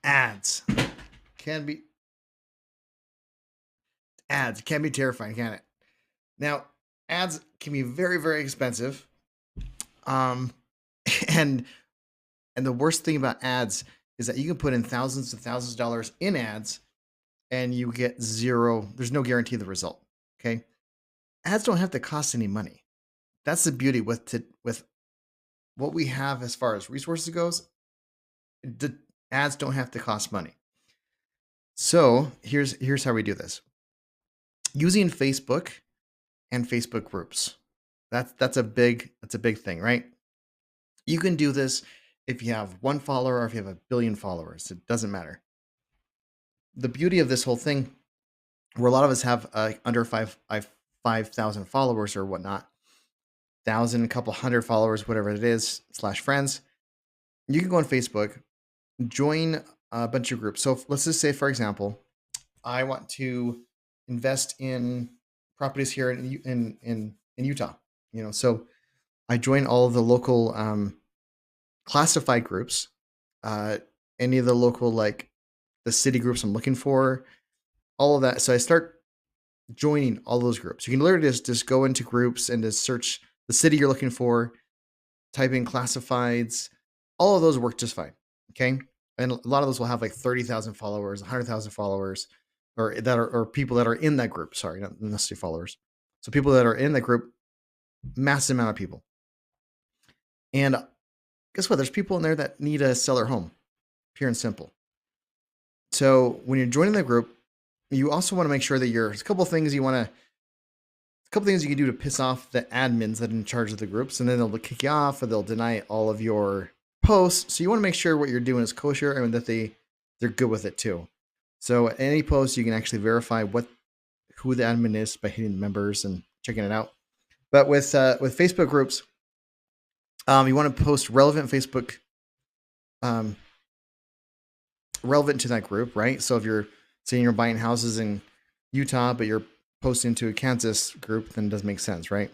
Ads can be ads can be terrifying, can it? Now, ads can be very, very expensive. Um, and and the worst thing about ads is that you can put in thousands of thousands of dollars in ads and you get zero. There's no guarantee of the result. Okay, ads don't have to cost any money. That's the beauty with what we have as far as resources goes. The ads don't have to cost money. So here's how we do this using Facebook and Facebook groups. That's a big thing, right? You can do this if you have one follower or if you have a billion followers. It doesn't matter. The beauty of this whole thing, where a lot of us have under 5,000 followers or whatnot, thousand, a couple hundred followers, whatever it is, slash friends, you can go on Facebook, join a bunch of groups. So let's just say, for example, I want to invest in properties here in Utah. So I join all of the local classified groups, uh, any of the local like the city groups I'm looking for, all of that. So I start joining all those groups. You can literally just go into groups and just search the city you're looking for, type in classifieds. All of those work just fine. Okay. And a lot of those will have like 30,000 followers, 100,000 followers, or people that are in that group. Sorry, not necessarily followers. So people that are in that group, massive amount of people. And guess what? There's people in there that need to sell their home, pure and simple. So when you're joining the group, you also want to make sure that there's a couple of things you can do to piss off the admins that are in charge of the groups, and then they'll kick you off or they'll deny all of your posts. So you want to make sure what you're doing is kosher and that they're good with it too. So at any post, you can actually verify who the admin is by hitting the members and checking it out. But with Facebook groups, you want to post relevant Facebook, relevant to that group, right? So if you're saying you're buying houses in Utah, but you're posting to a Kansas group, then it doesn't make sense, right?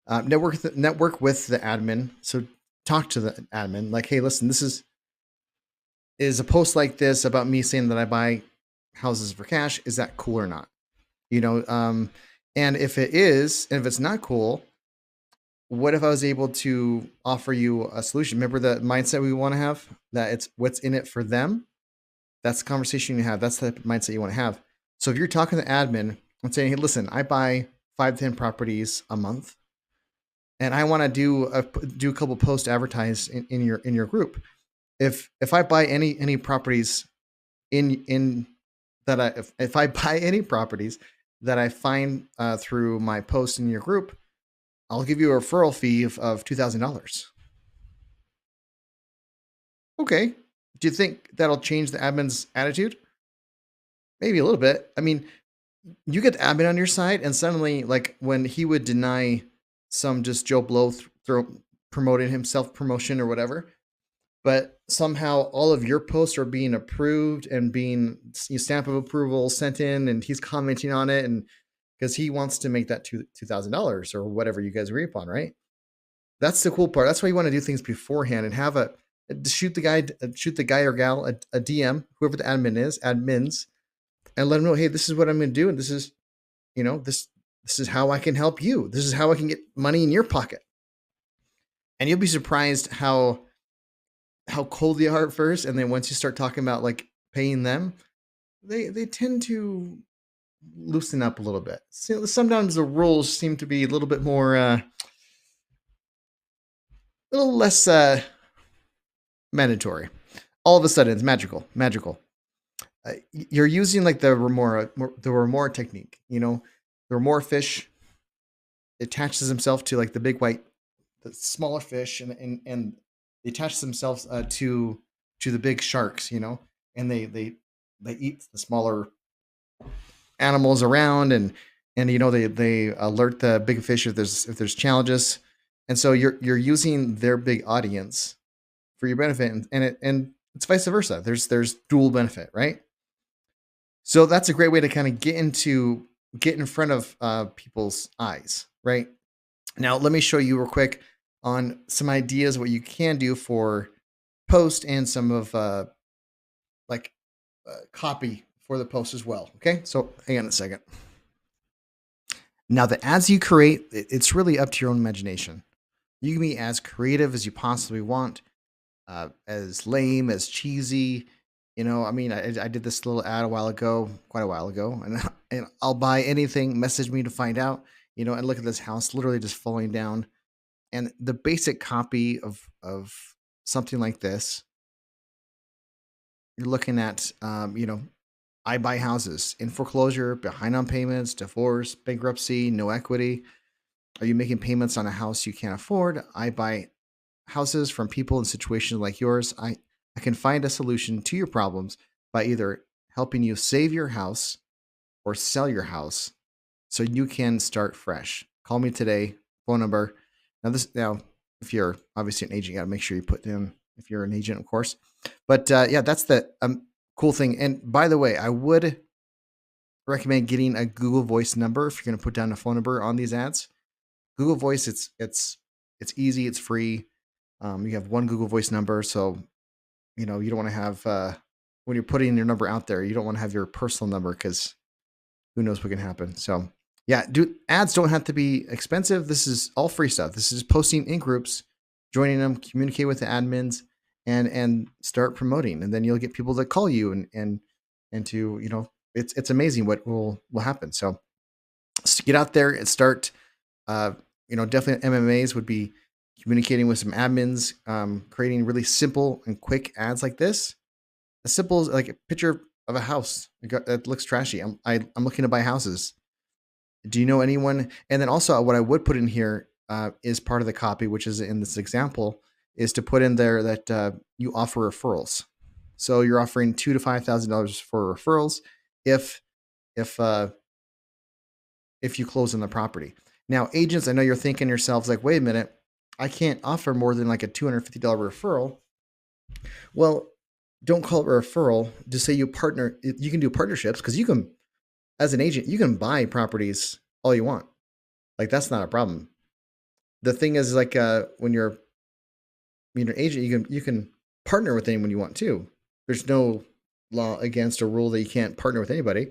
Network with the admin. So talk to the admin, like, hey, listen, this is a post like this about me saying that I buy houses for cash. Is that cool or not? And if it is, and if it's not cool, what if I was able to offer you a solution? Remember the mindset we want to have, that it's what's in it for them. That's the conversation you have. That's the mindset you want to have. So if you're talking to admin and saying, hey, listen, I buy 5 to 10 properties a month, and I want to do a couple posts advertised in your group. If I buy any properties in that if I buy any properties that I find through my post in your group, I'll give you a referral fee of $2,000. Okay. Do you think that'll change the admin's attitude? Maybe a little bit. I mean, you get the admin on your side, and suddenly, like when he would deny some just Joe Blow promoting himself promotion or whatever, but somehow all of your posts are being approved and being stamp of approval sent in, and he's commenting on it, and because he wants to make that $2,000 or whatever you guys agree upon, right? That's the cool part. That's why you want to do things beforehand and have shoot the guy or gal a DM, whoever the admins, and let them know, hey, this is what I'm going to do, and this is, this is how I can help you. This is how I can get money in your pocket. And you'll be surprised how cold they are at first, and then once you start talking about like paying them, they tend to loosen up a little bit. So sometimes the rules seem to be a little bit more, a little less mandatory. All of a sudden, it's magical. You're using like the remora technique. The remora fish attaches himself to like the smaller fish, and they attach themselves to the big sharks, and they eat the smaller animals around, and they alert the big fish if there's challenges, and so you're using their big audience for your benefit, and it's vice versa. There's dual benefit, right? So that's a great way to kind of get in front of people's eyes, right? Now let me show you real quick on some ideas what you can do for post and some of like copy for the post as well. Okay, so hang on a second. Now the ads you create, it's really up to your own imagination. You can be as creative as you possibly want, as lame, as cheesy. I mean, I did this little ad a while ago, quite a while ago, and and I'll buy anything. Message me to find out. And look at this house, literally just falling down. And the basic copy of something like this, you're looking at, I buy houses in foreclosure, behind on payments, divorce, bankruptcy, no equity. Are you making payments on a house you can't afford? I buy houses from people in situations like yours. I can find a solution to your problems by either helping you save your house or sell your house so you can start fresh. Call me today, phone number. Now, if you're obviously an agent, you got to make sure you put in if you're an agent, of course. But yeah, that's the cool thing. And by the way, I would recommend getting a Google Voice number if you're going to put down a phone number on these ads. Google Voice, it's easy, it's free. You have one Google Voice number, so you don't want to have when you're putting your number out there, you don't want to have your personal number because who knows what can happen. So yeah, ads don't have to be expensive. This is all free stuff. This is posting in groups, joining them, communicate with the admins, and start promoting, and then you'll get people that call you and to it's amazing what will happen. So get out there and start. Definitely MMAs would be communicating with some admins, creating really simple and quick ads like this. As simple as like a picture of a house that looks trashy. I'm looking to buy houses. Do you know anyone? And then also what I would put in here is part of the copy, which is in this example, is to put in there that you offer referrals. So you're offering $2,000 to $5,000 for referrals if you close on the property. Now, agents, I know you're thinking yourselves like, wait a minute, I can't offer more than like a $250 referral. Well, don't call it a referral. Just say you partner. You can do partnerships because you can, as an agent, you can buy properties all you want. Like that's not a problem. The thing is like when you're an agent, you can partner with anyone you want to. There's no law against a rule that you can't partner with anybody.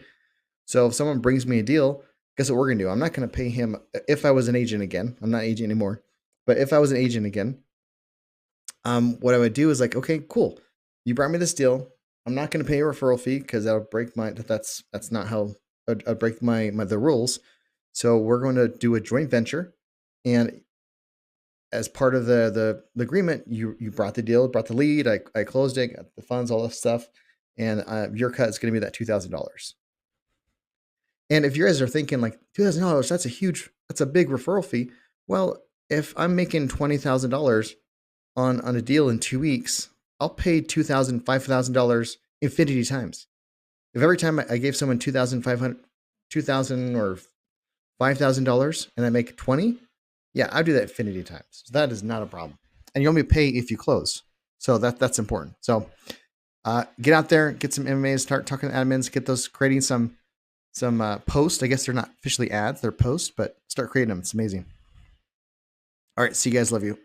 So if someone brings me a deal, guess what we're going to do? I'm not going to pay him. If I was an agent again, I'm not an agent anymore, but if I was an agent again, what I would do is like, okay, cool. You brought me this deal. I'm not going to pay a referral fee because that'll break that's not how I'd break the rules. So we're going to do a joint venture. And as part of the agreement, you brought the deal, brought the lead. I closed it, got the funds, all this stuff. And your cut is going to be that $2,000. And if you guys are thinking like $2,000, that's a big referral fee. Well, if I'm making $20,000 on a deal in 2 weeks, I'll pay $2,000, $5,000 infinity times. If every time I gave someone $2,000 or $5,000 and I make 20, yeah, I'll do that infinity times. So that is not a problem. And you only pay if you close. So that's important. So get out there, get some MMAs, start talking to admins, get those, creating some posts. I guess they're not officially ads, they're posts, but start creating them. It's amazing. All right. See you guys. Love you.